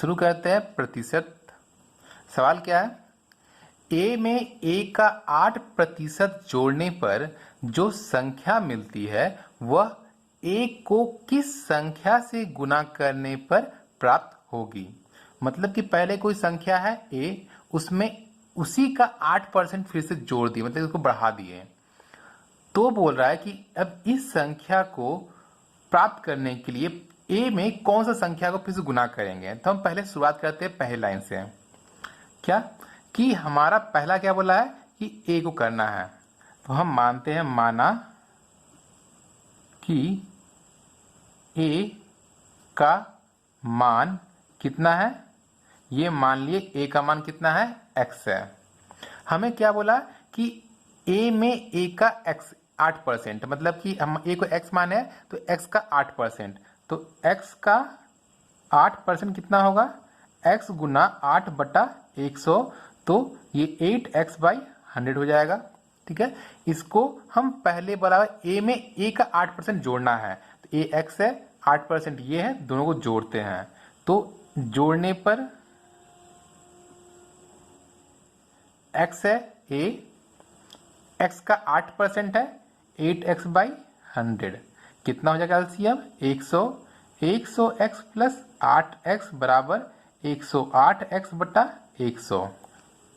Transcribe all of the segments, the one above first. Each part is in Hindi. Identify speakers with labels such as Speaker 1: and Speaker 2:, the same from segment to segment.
Speaker 1: शुरू करते हैं प्रतिशत। सवाल क्या है, ए में ए का 8% जोड़ने पर जो संख्या मिलती है वह ए को किस संख्या से गुना करने पर प्राप्त होगी। मतलब कि पहले कोई संख्या है ए, उसमें उसी का 8% फिर से जोड़ दिए, मतलब उसको बढ़ा दिए। तो बोल रहा है कि अब इस संख्या को प्राप्त करने के लिए ए में कौन सा संख्या को फिर से गुना करेंगे। तो हम पहले शुरुआत करते हैं पहली लाइन से। क्या कि हमारा पहला क्या बोला है कि ए को करना है, तो हम मानते हैं, माना कि ए का मान कितना है, ये मान लिए ए का मान कितना है, एक्स है। हमें क्या बोला कि ए में ए का एक्स 8%, मतलब कि हम ए को एक्स माने तो एक्स का 8%, तो एक्स का 8% कितना होगा, एक्स गुना 8/100, तो ये 8x/100 हो जाएगा। ठीक है, इसको हम पहले बोला ए में ए का 8% जोड़ना है, तो ए एक्स है, 8% ये है, दोनों को जोड़ते हैं। तो जोड़ने पर एक्स है ए, एक्स का 8% है, 8x/100 कितना हो जाएगा एलसीएम 100। 100x प्लस 8x बराबर 108x/100।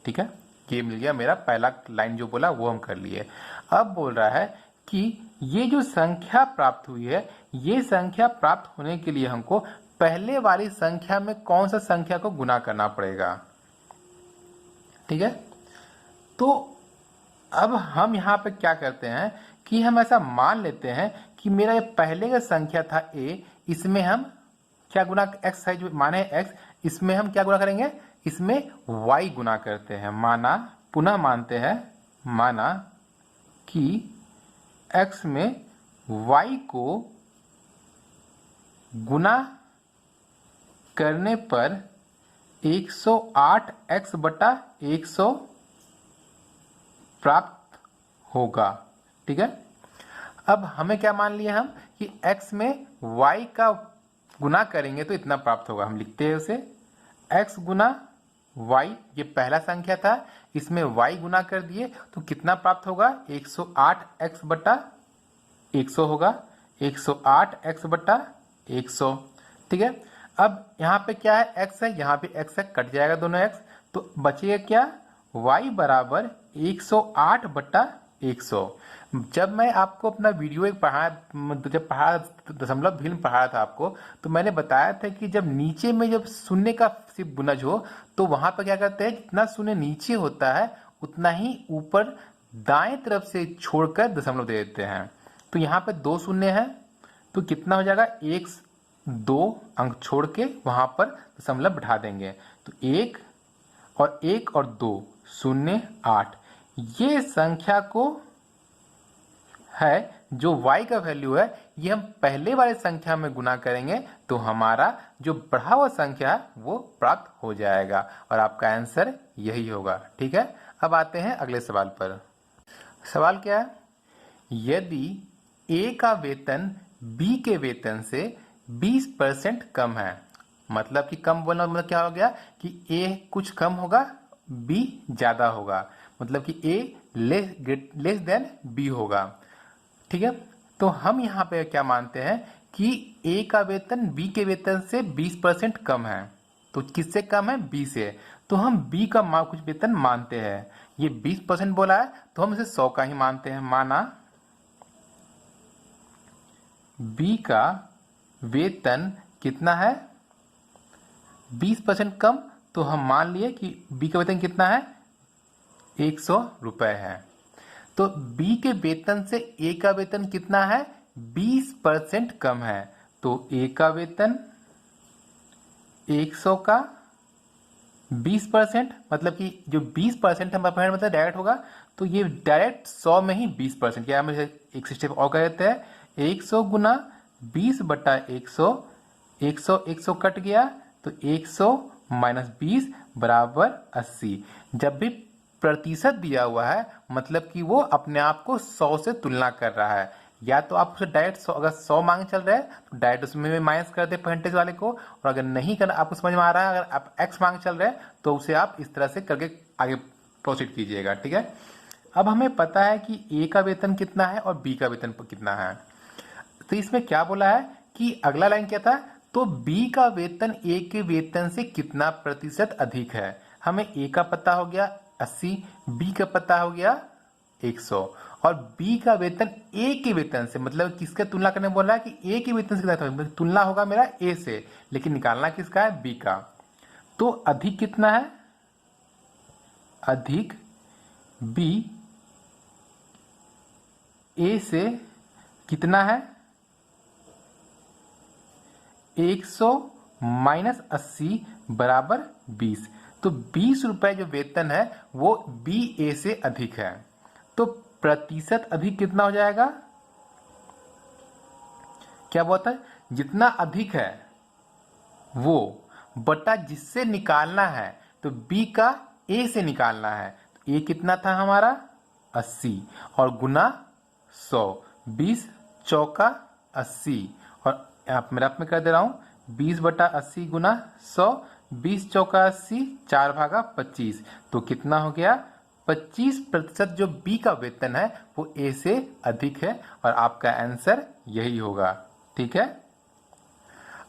Speaker 1: ठीक है, ये मिल गया मेरा पहला लाइन, जो बोला वो हम कर लिए। अब बोल रहा है कि ये जो संख्या प्राप्त हुई है, ये संख्या प्राप्त होने के लिए हमको पहले वाली संख्या में कौन सा संख्या को गुना करना पड़ेगा। ठीक है, तो अब हम यहाँ पे क्या करते हैं कि हम ऐसा मान लेते हैं कि मेरा ये पहले का संख्या था ए, इसमें हम क्या गुना, एक्स है जो माने एक्स, इसमें हम क्या गुना करेंगे, इसमें y गुना करते हैं। माना, पुनः मानते हैं, माना कि x में y को गुना करने पर 108x/100 प्राप्त होगा। ठीक है, अब हमें क्या मान लिया हम कि x में y का गुना करेंगे तो इतना प्राप्त होगा। हम लिखते हैं उसे x गुना y, ये पहला संख्या था, इसमें y गुना कर दिए तो कितना प्राप्त होगा, 108x/100 होगा, 108x/100। ठीक है, अब यहाँ पे क्या है, x है, यहाँ पे x है, कट जाएगा दोनों x, तो बचेगा क्या, y बराबर 108/100। जब मैं आपको अपना वीडियो एक जब पढ़ा दशमलव भिन्न पढ़ाया था आपको, तो मैंने बताया था कि जब नीचे में जब शून्य का सिर्फ गुणज हो तो वहां पर क्या करते हैं, जितना शून्य नीचे होता है उतना ही ऊपर दाएं तरफ से छोड़कर दशमलव दे देते हैं। तो यहाँ पे 2 शून्य है, तो कितना हो जाएगा, 2 अंक छोड़ के वहां पर दशमलव बैठा देंगे, तो 1 और 2 0 8, ये संख्या को है जो y का वैल्यू है, ये हम पहले वाले संख्या में गुना करेंगे तो हमारा जो बढ़ा हुआ संख्या है वो प्राप्त हो जाएगा, और आपका आंसर यही होगा। ठीक है, अब आते हैं अगले सवाल पर। सवाल क्या है, यदि a का वेतन b के वेतन से 20% कम है, मतलब कि कम बोलना मतलब क्या हो गया कि a कुछ कम होगा, b ज्यादा होगा, मतलब कि a लेस देन b होगा। ठीक है, तो हम यहाँ पे क्या मानते हैं कि a का वेतन b के वेतन से 20% कम है, तो किससे कम है, b से, तो हम b का कुछ वेतन मानते हैं। ये 20% बोला है तो हम इसे 100 का ही मानते हैं। माना b का वेतन कितना है, 20% कम, तो हम मान लिए कि b का वेतन कितना है, 100 रुपए है। तो b के वेतन से a का वेतन कितना है, 20% कम है, तो a का वेतन 100 का 20%, मतलब कि जो 20% हम मतलब डायरेक्ट होगा, तो ये डायरेक्ट 100 में ही 20%, क्या हम इसे एक स्टेप और कर देते हैं, 100 गुना 20/100, 100 कट गया तो 100 माइनस 20 बराबर 80। जब भी प्रतिशत दिया हुआ है मतलब कि वो अपने आप को 100 से तुलना कर रहा है, या तो आप उसे डायरेक्ट अगर 100 मांग चल रहा है तो डायरेक्ट उसमें भी माइनस कर दे परसेंटेज वाले को, और अगर नहीं करना आपको समझ में आ रहा है, अगर आप x मांग चल रहे हैं तो उसे आप इस तरह से करके आगे प्रोसीड कीजिएगा। ठीक है, अब हमें पता है कि ए का वेतन कितना है और बी का वेतन कितना है। तो इसमें क्या बोला है कि अगला लाइन क्या था, तो बी का वेतन ए के वेतन से कितना प्रतिशत अधिक है। हमें ए का पता हो गया 80, बी का पता हो गया 100, और बी का वेतन ए के वेतन से, मतलब किसके तुलना करने बोला है कि ए के वेतन से कितना, तुलना होगा मेरा ए से, लेकिन निकालना किसका है, बी का। तो अधिक कितना है, अधिक बी ए से कितना है, 100 माइनस 80 बराबर 20। तो 20 रुपए जो वेतन है वो बी ए से अधिक है। तो प्रतिशत अधिक कितना हो जाएगा, क्या बोलता है, जितना अधिक है वो बटा जिससे निकालना है, तो बी का ए से निकालना है। तो ए कितना था हमारा 80 और गुना 100, 20 चौका 80, और आप मेरा में कर दे रहा हूं 20 बटा 80 गुना 100, 20 चौका 80, 4 भागा 25। तो कितना हो गया, 25% जो बी का वेतन है वो ए से अधिक है, और आपका आंसर यही होगा। ठीक है,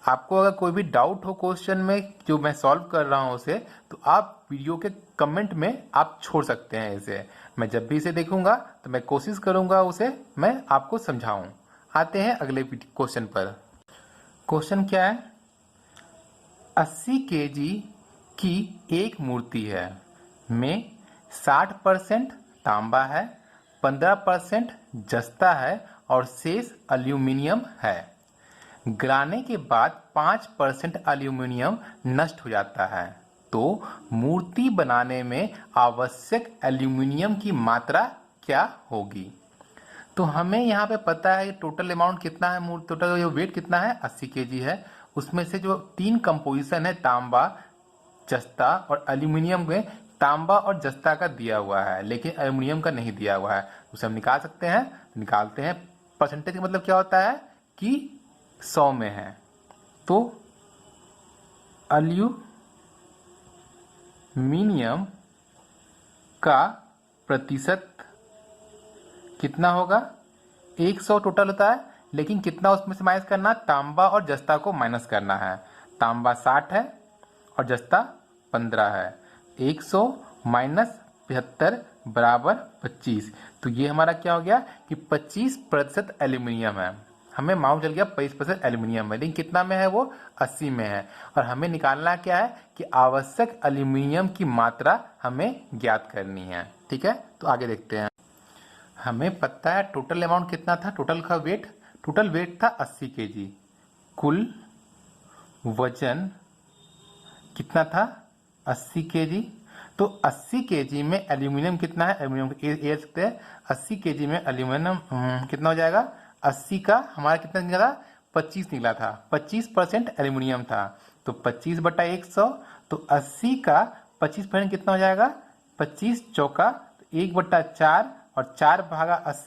Speaker 1: आपको अगर कोई भी डाउट हो क्वेश्चन में जो मैं सॉल्व कर रहा हूं उसे, तो आप वीडियो के कमेंट में आप छोड़ सकते हैं इसे। मैं जब भी इसे देखूंगा तो मैं कोशिश करूंगा उसे मैं आपको समझाऊं। आते हैं अगले क्वेश्चन पर। क्वेश्चन क्या है, 80 केजी की एक मूर्ति है में 60% तांबा है, 15% जस्ता है और शेष एल्यूमिनियम है। गलाने के बाद 5% एल्यूमिनियम नष्ट हो जाता है, तो मूर्ति बनाने में आवश्यक एल्यूमिनियम की मात्रा क्या होगी। तो हमें यहाँ पे पता है टोटल अमाउंट कितना है, टोटल जो वेट कितना है 80 केजी है। उसमें से जो 3 कंपोजिशन है तांबा, जस्ता और एल्यूमिनियम में तांबा और जस्ता का दिया हुआ है, लेकिन एल्यूमिनियम का नहीं दिया हुआ है। उसे हम निकाल सकते हैं, निकालते हैं। परसेंटेज का मतलब क्या होता है कि 100 में है, तो एल्यूमिनियम का प्रतिशत कितना होगा, 100 टोटल होता है, लेकिन कितना उसमें से माइनस करना, तांबा और जस्ता को माइनस करना है। तांबा 60 है और जस्ता 15 है। 100 माइनस 75 बराबर 25। तो ये हमारा क्या हो गया कि 25% एल्यूमिनियम है। हमें मालूम चल गया 25% एल्यूमिनियम है, लेकिन कितना में है वो 80 में है। और हमें निकालना क्या है कि आवश्यक एल्यूमिनियम की मात्रा हमें ज्ञात करनी है। ठीक है, तो आगे देखते हैं। हमें पता है टोटल अमाउंट कितना था, टोटल वेट था 80 केजी। कुल वजन कितना था 80 केजी। तो 80 केजी में एल्यूमिनियम कितना है, एल्यूमिनियम ये सकते हैं 80 केजी में एल्यूमिनियम कितना हो जाएगा, 80 का हमारा कितना निकला था, 25 निकला था। 25% एल्यूमिनियम था, तो 25 बटा 100, तो 80 का 25% कितना हो जाएगा, 25 चौका 1 बटा 4 और 4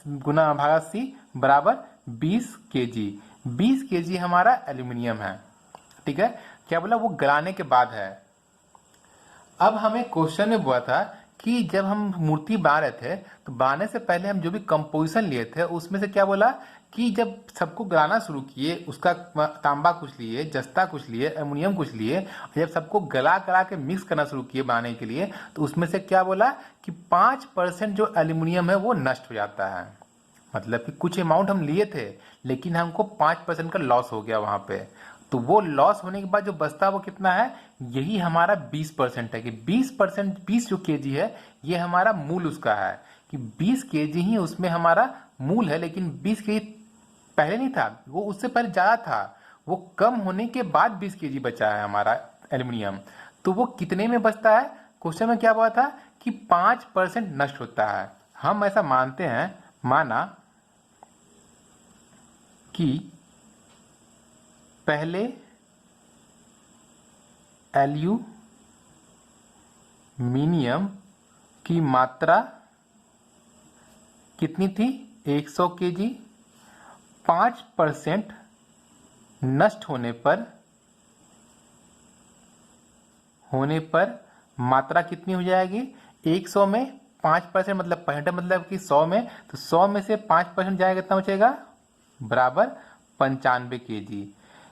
Speaker 1: गुना भागा 80 बराबर 20 केजी। 20 केजी हमारा एल्यूमिनियम है। ठीक है, क्या बोला, वो गलाने के बाद है। अब हमें क्वेश्चन में बोला था कि जब हम मूर्ति बना रहे थे तो बनाने से पहले हम जो भी कंपोजिशन लिए थे उसमें से क्या बोला कि जब सबको गलाना शुरू किए, उसका तांबा कुछ लिए, जस्ता कुछ लिए, एल्युमिनियम कुछ लिए, जब सबको गला गला के मिक्स करना शुरू किए बनाने के लिए, तो उसमें से क्या बोला कि 5% जो एल्यूमिनियम है वो नष्ट हो जाता है। मतलब कि कुछ अमाउंट हम लिए थे लेकिन हमको 5% का लॉस हो गया वहां पे। तो वो लॉस होने के बाद जो बचता है वो कितना है, यही हमारा 20% है। कि 20%, 20 जो केजी है ये हमारा मूल उसका है, कि 20 केजी ही उसमें हमारा मूल है। लेकिन 20 केजी पहले नहीं था, वो उससे पहले ज्यादा था। वो कम होने के बाद 20 केजी बचा है हमारा एल्यूमिनियम। तो वो कितने में बचता है, क्वेश्चन में क्या बोला था कि 5% नष्ट होता है। हम ऐसा मानते हैं, माना कि पहले एल्यूमिनियम की मात्रा कितनी थी, 100 केजी, 5% नष्ट होने पर मात्रा कितनी हो जाएगी? 100 में 5% मतलब 65 मतलब कि 100 में, तो 100 में से 5% जाएगा, कितना बचेगा? बराबर 95 kg।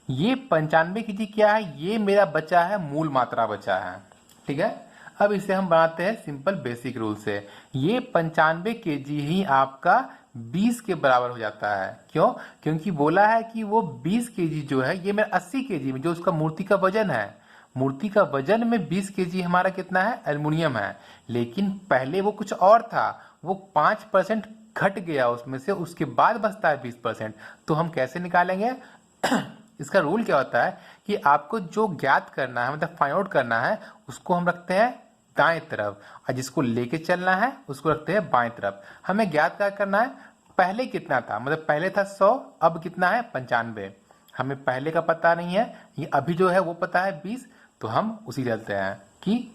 Speaker 1: ये 95 kg क्या है? ये मेरा बचा है, मूल मात्रा बचा है। ठीक है, अब इसे हम बनाते हैं सिंपल बेसिक रूल से। ये 95 kg ही आपका 20 के बराबर हो जाता है। क्यों? क्योंकि बोला है कि वो 20 kg जो है, ये मेरा 80 kg में जो उसका मूर्ति का वजन है, मूर्ति का वजन में 20 kg हमारा कितना है? एल्युमिनियम है। लेकिन पहले वो कुछ और था, वो 5% घट गया उसमें से, उसके बाद बचता है 20%। तो हम कैसे निकालेंगे? इसका रूल क्या होता है कि आपको जो ज्ञात करना है, मतलब फाइंड आउट करना है, उसको हम रखते हैं दाएं तरफ, और जिसको लेके चलना है उसको रखते हैं बाएं तरफ। हमें ज्ञात क्या करना है? पहले कितना था, मतलब पहले था 100, अब कितना है? 95। हमें पहले का पता नहीं है, ये अभी जो है वो पता है 20, तो हम उसी चलते हैं कि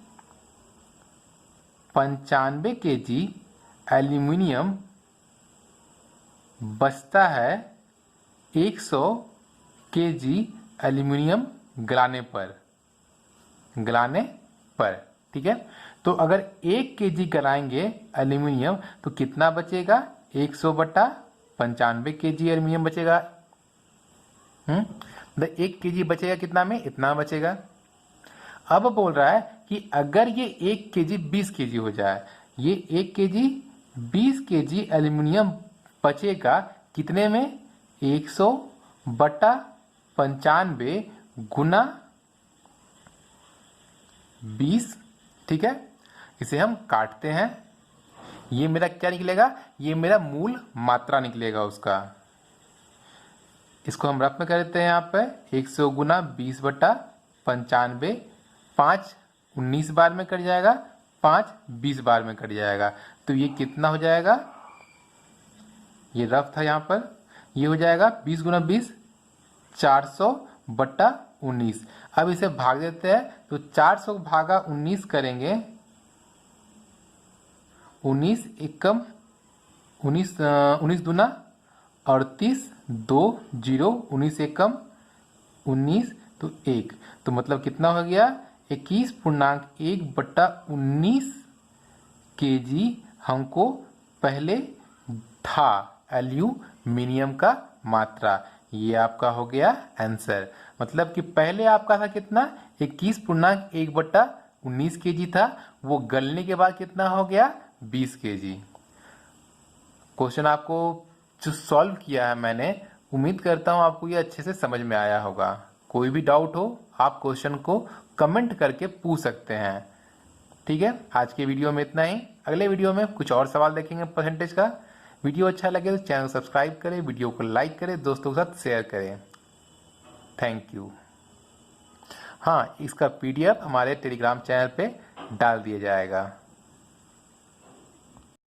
Speaker 1: 95 kg एल्यूमिनियम बचता है 100 kg एल्यूमिनियम गलाने पर। ठीक है, तो अगर 1 kg गलाएंगे एल्यूमिनियम तो कितना बचेगा? 100 बटा 95 kg एल्यूमिनियम बचेगा। मतलब 1 kg बचेगा कितना में? इतना बचेगा। अब बोल रहा है कि अगर ये 1 kg 20 kg हो जाए, ये 1 kg 20 kg एल्यूमिनियम बचेगा कितने में? 100 बटा 95 गुना 20। ठीक है, इसे हम काटते हैं। ये मेरा क्या निकलेगा? ये मेरा मूल मात्रा निकलेगा उसका। इसको हम रफ में कर देते हैं। यहाँ पे 100 गुना 20 बटा 95, 5 19 बार में कट जाएगा, 5 20 बार में कट जाएगा। तो ये कितना हो जाएगा? ये रफ था यहाँ पर, ये हो जाएगा 20 गुना 20 400 बटा 19। अब इसे भाग देते हैं, तो 400 भागा 19 करेंगे, 19 एकम 19 दूना 38, 2 0, 19 एकम 19, तो 1, तो मतलब कितना हो गया? 21.1 बटा 19 kg हमको पहले था एल्यूमिनियम का मात्रा। ये आपका हो गया आंसर। मतलब कि पहले आपका था कितना? 21.1 बटा 19 kg था, वो गलने के बाद कितना हो गया? 20 kg। क्वेश्चन आपको जो सॉल्व किया है मैंने, उम्मीद करता हूं आपको ये अच्छे से समझ में आया होगा। कोई भी डाउट हो आप क्वेश्चन को कमेंट करके पूछ सकते हैं। ठीक है, आज के वीडियो में इतना ही। अगले वीडियो में कुछ और सवाल देखेंगे परसेंटेज का। वीडियो अच्छा लगे तो चैनल को सब्सक्राइब करें, वीडियो को लाइक करें, दोस्तों के साथ शेयर करें। Thank you. हाँ, इसका PDF हमारे टेलीग्राम चैनल पे डाल दिया जाएगा।